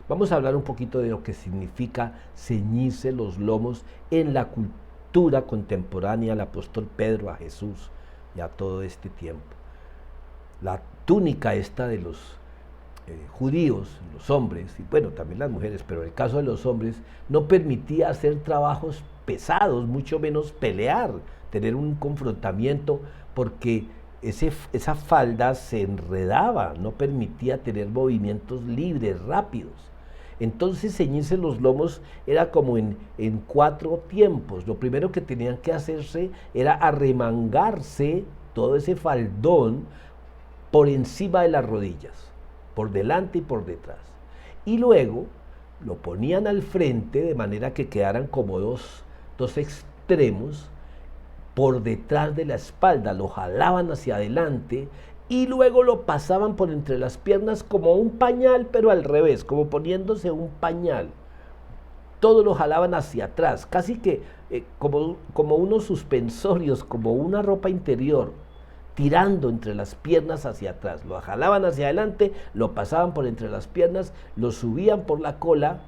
[SPEAKER 1] vamos a hablar un poquito de lo que significa ceñirse los lomos en la cultura contemporánea al apóstol Pedro, a Jesús y a todo este tiempo. La túnica esta de los judíos, los hombres, y bueno, también las mujeres, pero en el caso de los hombres, no permitía hacer trabajos pesados, mucho menos pelear, tener un confrontamiento, porque esa falda se enredaba, no permitía tener movimientos libres, rápidos. Entonces ceñirse los lomos era como en 4 tiempos. Lo primero que tenían que hacerse era arremangarse todo ese faldón por encima de las rodillas, por delante y por detrás. Y luego lo ponían al frente de manera que quedaran como dos extremos por detrás de la espalda, lo jalaban hacia adelante y luego lo pasaban por entre las piernas como un pañal, pero al revés, como poniéndose un pañal. Todo lo jalaban hacia atrás, casi que como unos suspensorios, como una ropa interior, tirando entre las piernas hacia atrás. Lo jalaban hacia adelante, lo pasaban por entre las piernas, lo subían por la cola,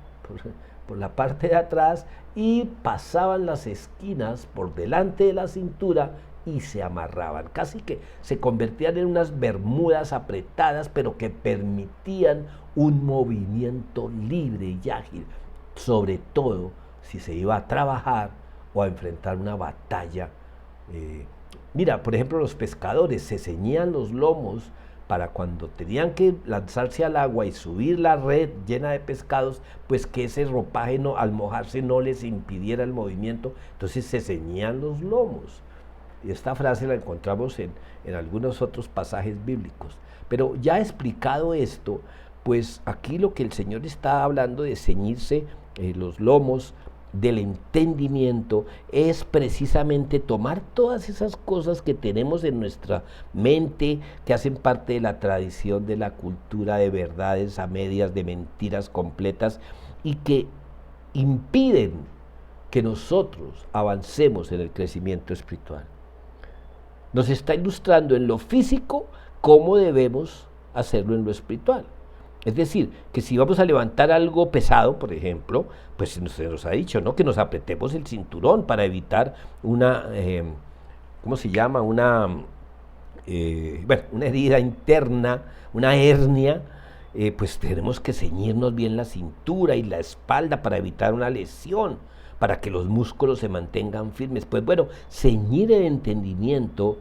[SPEAKER 1] por la parte de atrás, y pasaban las esquinas por delante de la cintura y se amarraban. Casi que se convertían en unas bermudas apretadas, pero que permitían un movimiento libre y ágil, sobre todo si se iba a trabajar o a enfrentar una batalla Mira, por ejemplo, los pescadores se ceñían los lomos para cuando tenían que lanzarse al agua y subir la red llena de pescados, pues que ese ropaje no, al mojarse no les impidiera el movimiento, entonces se ceñían los lomos. Y esta frase la encontramos en algunos otros pasajes bíblicos. Pero ya explicado esto, pues aquí lo que el Señor está hablando de ceñirse los lomos del entendimiento es precisamente tomar todas esas cosas que tenemos en nuestra mente, que hacen parte de la tradición, de la cultura, de verdades a medias, de mentiras completas, y que impiden que nosotros avancemos en el crecimiento espiritual. Nos está ilustrando en lo físico cómo debemos hacerlo en lo espiritual. Es decir, que si vamos a levantar algo pesado, por ejemplo, pues se nos ha dicho, ¿no?, que nos apretemos el cinturón para evitar una, ¿cómo se llama? Una herida interna, una hernia. Pues tenemos que ceñirnos bien la cintura y la espalda para evitar una lesión, para que los músculos se mantengan firmes. Pues bueno, ceñir el entendimiento,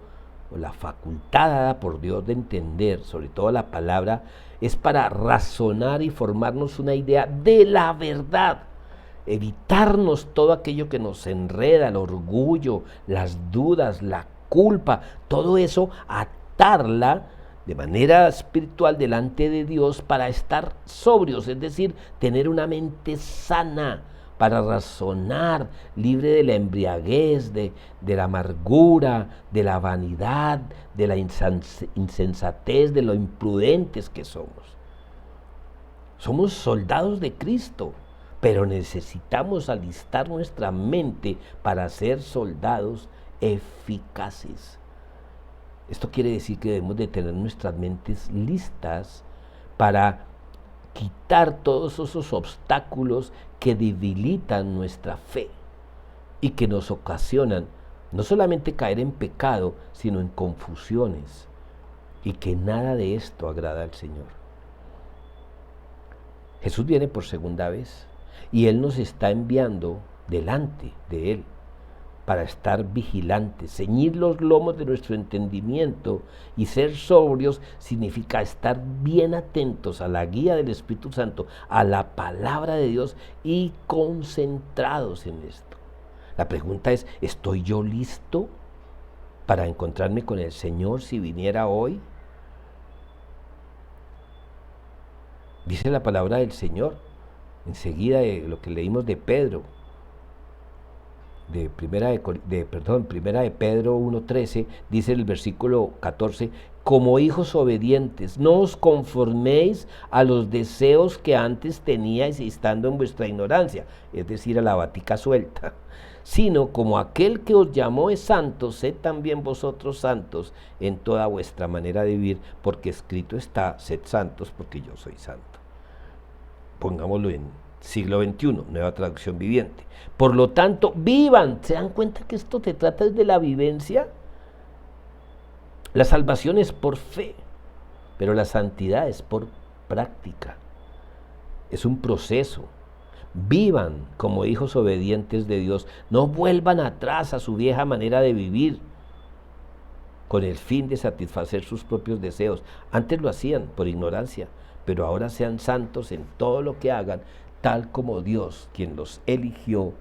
[SPEAKER 1] o la facultad dada por Dios de entender, sobre todo la palabra, es para razonar y formarnos una idea de la verdad, evitarnos todo aquello que nos enreda, el orgullo, las dudas, la culpa, todo eso, atarla de manera espiritual delante de Dios para estar sobrios, es decir, tener una mente sana, para razonar, libre de la embriaguez, de la amargura, de la vanidad, de la insensatez, de lo imprudentes que somos. Somos soldados de Cristo, pero necesitamos alistar nuestra mente para ser soldados eficaces. Esto quiere decir que debemos de tener nuestras mentes listas para quitar todos esos obstáculos que debilitan nuestra fe y que nos ocasionan no solamente caer en pecado, sino en confusiones, y que nada de esto agrada al Señor. Jesús viene por segunda vez y Él nos está enviando delante de Él para estar vigilantes. Ceñir los lomos de nuestro entendimiento y ser sobrios significa estar bien atentos a la guía del Espíritu Santo, a la palabra de Dios y concentrados en esto. La pregunta es, ¿estoy yo listo para encontrarme con el Señor si viniera hoy? Dice la palabra del enseguida de lo que leímos de Pedro, primera de Pedro 1:13, dice en el versículo 14, como hijos obedientes, no os conforméis a los deseos que antes teníais estando en vuestra ignorancia, es decir, a la batica suelta, sino como aquel que os llamó es santo, sed también vosotros santos en toda vuestra manera de vivir, porque escrito está, sed santos porque yo soy santo. Pongámoslo en siglo XXI, nueva traducción viviente. Por lo tanto, vivan. ¿Se dan cuenta que esto se trata de la vivencia? La salvación es por fe, pero la santidad es por práctica. Es un proceso. Vivan como hijos obedientes de Dios. No vuelvan atrás a su vieja manera de vivir con el fin de satisfacer sus propios deseos. Antes lo hacían por ignorancia, pero ahora sean santos en todo lo que hagan, tal como Dios, quien los eligió,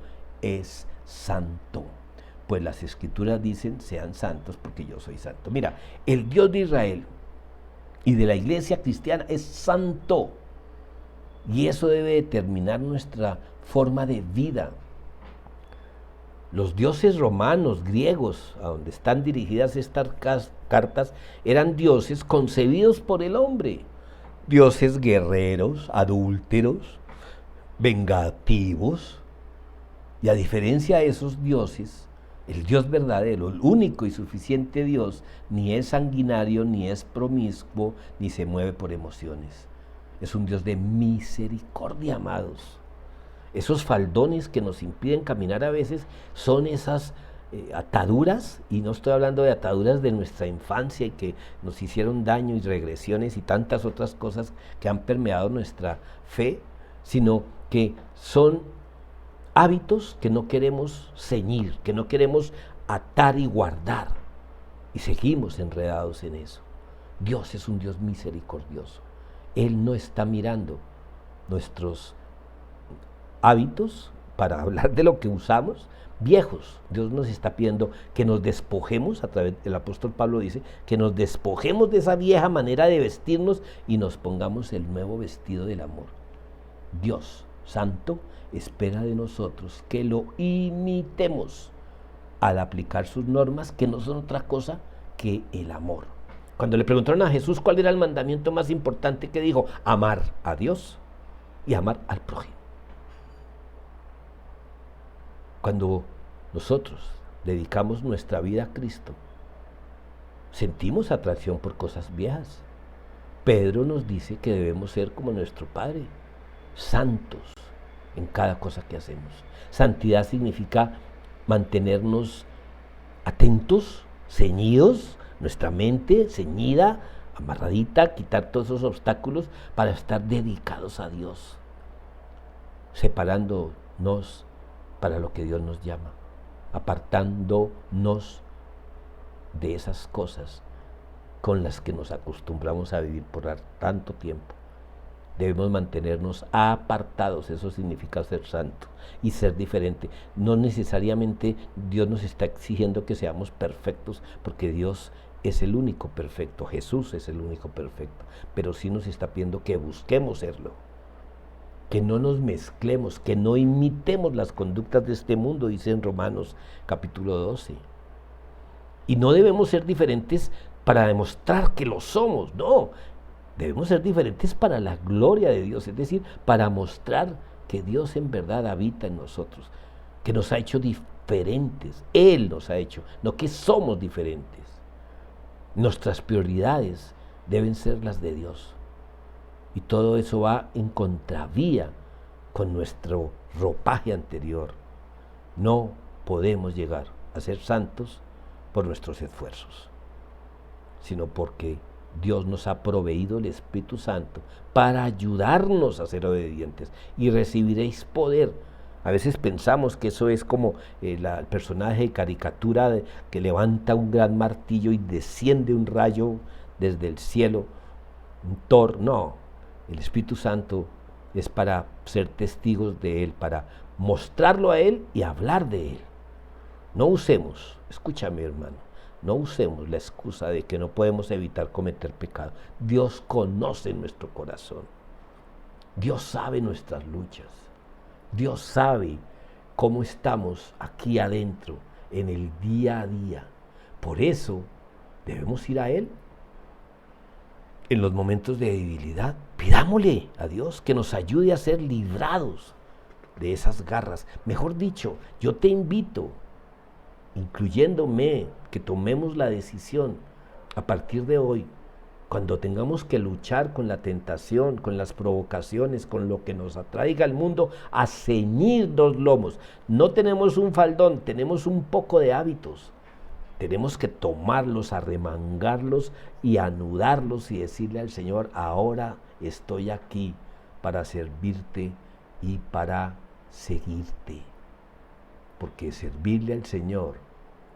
[SPEAKER 1] es santo. Pues las Escrituras dicen, sean santos porque yo soy santo. Mira, el Dios de Israel y de la iglesia cristiana es santo. Y eso debe determinar nuestra forma de vida. Los dioses romanos, griegos, a donde están dirigidas estas cartas, eran dioses concebidos por el hombre. Dioses guerreros, adúlteros, vengativos. Y a diferencia de esos dioses, el Dios verdadero, el único y suficiente Dios, ni es sanguinario, ni es promiscuo, ni se mueve por emociones. Es un Dios de misericordia, amados. Esos faldones que nos impiden caminar a veces son esas ataduras, y no estoy hablando de ataduras de nuestra infancia y que nos hicieron daño y regresiones y tantas otras cosas que han permeado nuestra fe, sino que son hábitos que no queremos ceñir, que no queremos atar y guardar. Y seguimos enredados en eso. Dios es un Dios misericordioso. Él no está mirando nuestros hábitos, para hablar de lo que usamos, viejos. Dios nos está pidiendo que nos despojemos, a través del apóstol Pablo dice, que nos despojemos de esa vieja manera de vestirnos y nos pongamos el nuevo vestido del amor. Dios Santo espera de nosotros que lo imitemos al aplicar sus normas, que no son otra cosa que el amor. Cuando le preguntaron a Jesús cuál era el mandamiento más importante, que dijo: amar a Dios y amar al prójimo. Cuando nosotros dedicamos nuestra vida a Cristo, sentimos atracción por cosas viejas. Pedro nos dice que debemos ser como nuestro Padre, santos en cada cosa que hacemos. Santidad significa mantenernos atentos, ceñidos, nuestra mente ceñida, amarradita, quitar todos esos obstáculos para estar dedicados a Dios, separándonos para lo que Dios nos llama, apartándonos de esas cosas con las que nos acostumbramos a vivir por tanto tiempo. Debemos mantenernos apartados, eso significa ser santo y ser diferente. No necesariamente Dios nos está exigiendo que seamos perfectos, porque Dios es el único perfecto, Jesús es el único perfecto, pero sí nos está pidiendo que busquemos serlo, que no nos mezclemos, que no imitemos las conductas de este mundo, dice en Romanos capítulo 12. Y no debemos ser diferentes para demostrar que lo somos, no. Debemos ser diferentes para la gloria de Dios, es decir, para mostrar que Dios en verdad habita en nosotros, que nos ha hecho diferentes, Él nos ha hecho, no que somos diferentes. Nuestras prioridades deben ser las de Dios. Y todo eso va en contravía con nuestro ropaje anterior. No podemos llegar a ser santos por nuestros esfuerzos, sino porque Dios nos ha proveído el Espíritu Santo para ayudarnos a ser obedientes. Y recibiréis poder. A veces pensamos que eso es como el personaje de caricatura que levanta un gran martillo y desciende un rayo desde el cielo, un Thor. No, el Espíritu Santo es para ser testigos de Él, para mostrarlo a Él y hablar de Él. No usemos, escúchame hermano, no usemos la excusa de que no podemos evitar cometer pecado. Dios conoce nuestro corazón. Dios sabe nuestras luchas. Dios sabe cómo estamos aquí adentro, en el día a día. Por eso debemos ir a Él en los momentos de debilidad. Pidámosle a Dios que nos ayude a ser librados de esas garras. Mejor dicho, yo te invito, incluyéndome, que tomemos la decisión a partir de hoy, cuando tengamos que luchar con la tentación, con las provocaciones, con lo que nos atraiga al mundo, a ceñir los lomos. No tenemos un faldón, tenemos un poco de hábitos. Tenemos que tomarlos, arremangarlos y anudarlos y decirle al Señor: ahora estoy aquí para servirte y para seguirte. Porque servirle al Señor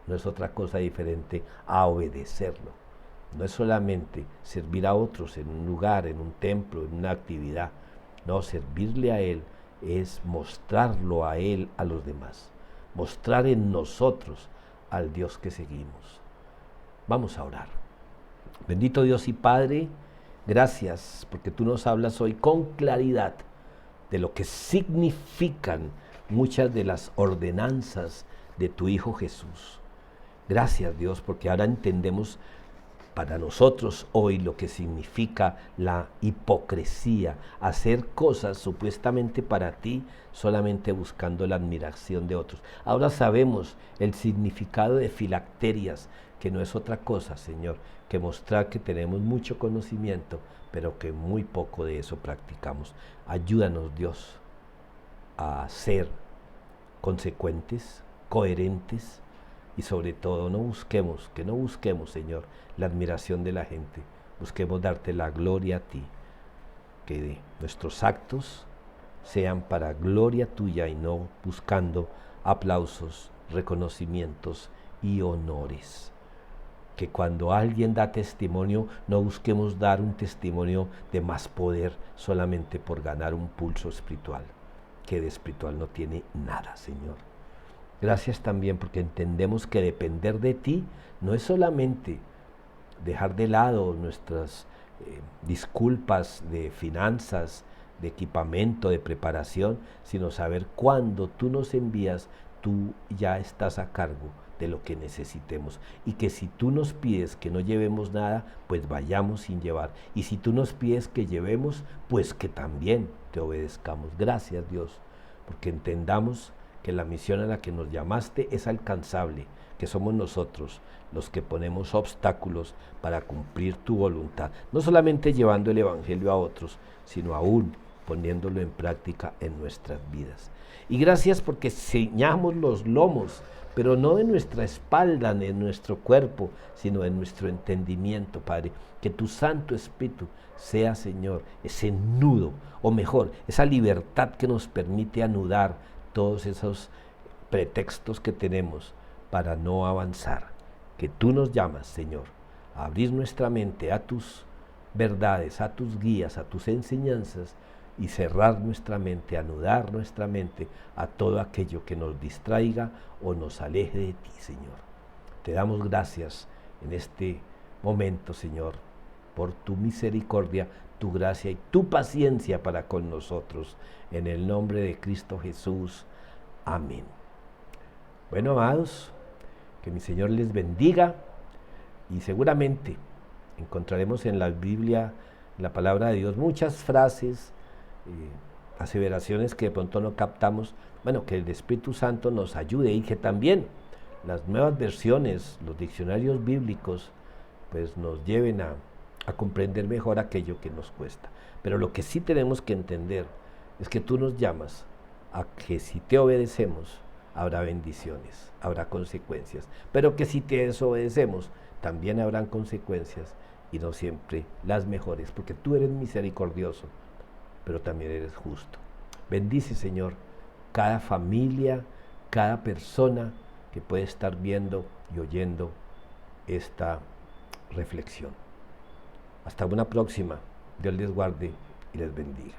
[SPEAKER 1] no es otra cosa diferente a obedecerlo. No es solamente servir a otros en un lugar, en un templo, en una actividad. No, servirle a Él es mostrarlo a Él a los demás. Mostrar en nosotros al Dios que seguimos. Vamos a orar. Bendito Dios y Padre, gracias porque tú nos hablas hoy con claridad de lo que significan muchas de las ordenanzas de tu Hijo Jesús. Gracias Dios, porque ahora entendemos para nosotros hoy lo que significa la hipocresía, hacer cosas supuestamente para ti, solamente buscando la admiración de otros. Ahora sabemos el significado de filacterias, que no es otra cosa, Señor, que mostrar que tenemos mucho conocimiento, pero que muy poco de eso practicamos. Ayúdanos, Dios, a ser consecuentes, coherentes, y sobre todo no busquemos, Señor, la admiración de la gente. Busquemos darte la gloria a ti, que nuestros actos sean para gloria tuya y no buscando aplausos, reconocimientos y honores. Que cuando alguien da testimonio, no busquemos dar un testimonio de más poder solamente por ganar un pulso espiritual, que de espiritual no tiene nada, Señor. Gracias también porque entendemos que depender de ti no es solamente dejar de lado nuestras disculpas de finanzas, de equipamiento, de preparación, sino saber cuándo tú nos envías, tú ya estás a cargo de lo que necesitemos, y que si tú nos pides que no llevemos nada, pues vayamos sin llevar, y si tú nos pides que llevemos, pues que también te obedezcamos. Gracias, Dios, porque entendamos que la misión a la que nos llamaste es alcanzable, que somos nosotros los que ponemos obstáculos para cumplir tu voluntad, no solamente llevando el Evangelio a otros, sino aún poniéndolo en práctica en nuestras vidas. Y gracias porque ceñamos los lomos, pero no en nuestra espalda ni en nuestro cuerpo, sino en nuestro entendimiento, Padre. Que tu Santo Espíritu sea, Señor, ese nudo, o mejor, esa libertad que nos permite anudar todos esos pretextos que tenemos para no avanzar. Que tú nos llamas, Señor, a abrir nuestra mente a tus verdades, a tus guías, a tus enseñanzas, y cerrar nuestra mente, anudar nuestra mente a todo aquello que nos distraiga o nos aleje de ti, Señor. Te damos gracias en este momento, Señor, por tu misericordia, tu gracia y tu paciencia para con nosotros. En el nombre de Cristo Jesús. Amén. Bueno, amados, que mi Señor les bendiga, y seguramente encontraremos en la Biblia, en la palabra de Dios, muchas frases, aseveraciones que de pronto no captamos. Bueno, que el Espíritu Santo nos ayude, y que también las nuevas versiones, los diccionarios bíblicos, pues nos lleven a comprender mejor aquello que nos cuesta. Pero lo que sí tenemos que entender es que tú nos llamas a que si te obedecemos, habrá bendiciones, habrá consecuencias, pero que si te desobedecemos, también habrán consecuencias, y no siempre las mejores, porque tú eres misericordioso, pero también eres justo. Bendice, Señor, cada familia, cada persona que puede estar viendo y oyendo esta reflexión. Hasta una próxima. Dios les guarde y les bendiga.